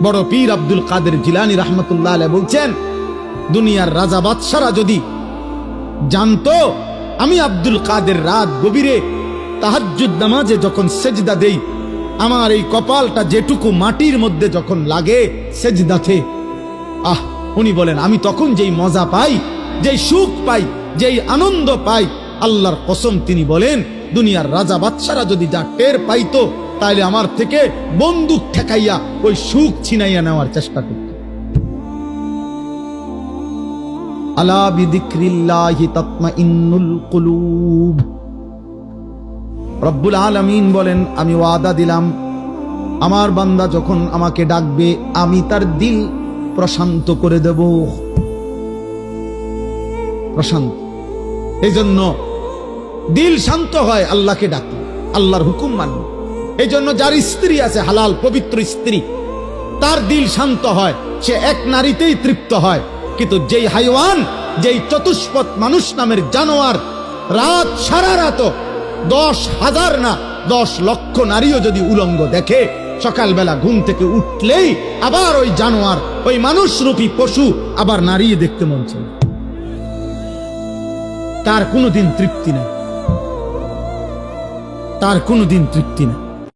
বড় পীর আব্দুল কাদের জিলানী রাহমাতুল্লাহ আলাইহি বলছেন, দুনিয়ার রাজা বাদশারা যদি জানতো আমি আব্দুল কাদের রাত গভীরে তাহাজ্জুদ নামাজে যখন সেজদা দেই, আমার এই কপালটা যেটুকু মাটির মধ্যে যখন লাগে সেজদাতে, উনি বলেন আমি তখন যেই মজা পাই, যেই সুখ পাই, যেই আনন্দ পাই, আল্লাহর কসম তিনি বলেন দুনিয়ার রাজা বাদশারা যদি যা টের পাইতো তাহলে আমার থেকে বন্দুক ঠেকাইয়া ওই সুখ ছিনাইয়া নেওয়ার চেষ্টা করত। আলা বিযিকরিল্লাহি তাতমাইন্নুল কুলুব। রব্বুল আলামিন বলেন আমি ওয়াদা দিলাম আমার বান্দা যখন আমাকে ডাকবে আমি তার দিল প্রশান্ত করে দেব। প্রশান্ত, এই জন্য দিল শান্ত হয় আল্লাহকে ডাকলে, আল্লাহর হুকুম মানলে। এই জন্য যার স্ত্রী আছে হালাল পবিত্র স্ত্রী, তার দিল শান্ত হয়, সে এক নারীতেই তৃপ্ত হয়। কিন্তু যেই হাইওয়ান, যেই চতুষ্পদ মানুষ নামের জানোয়ার রাত সারা রাত 10,000 না 10 লক্ষ নারীও যদি উলঙ্গ দেখে, সকালবেলা ঘুম থেকে উঠলেই আবার ওই জানোয়ার, ওই মানুষরূপী পশু আবার নারী দেখতে মন চায়, তার কোনোদিন তৃপ্তি নেই, তার কোনোদিন তৃপ্তি নেই।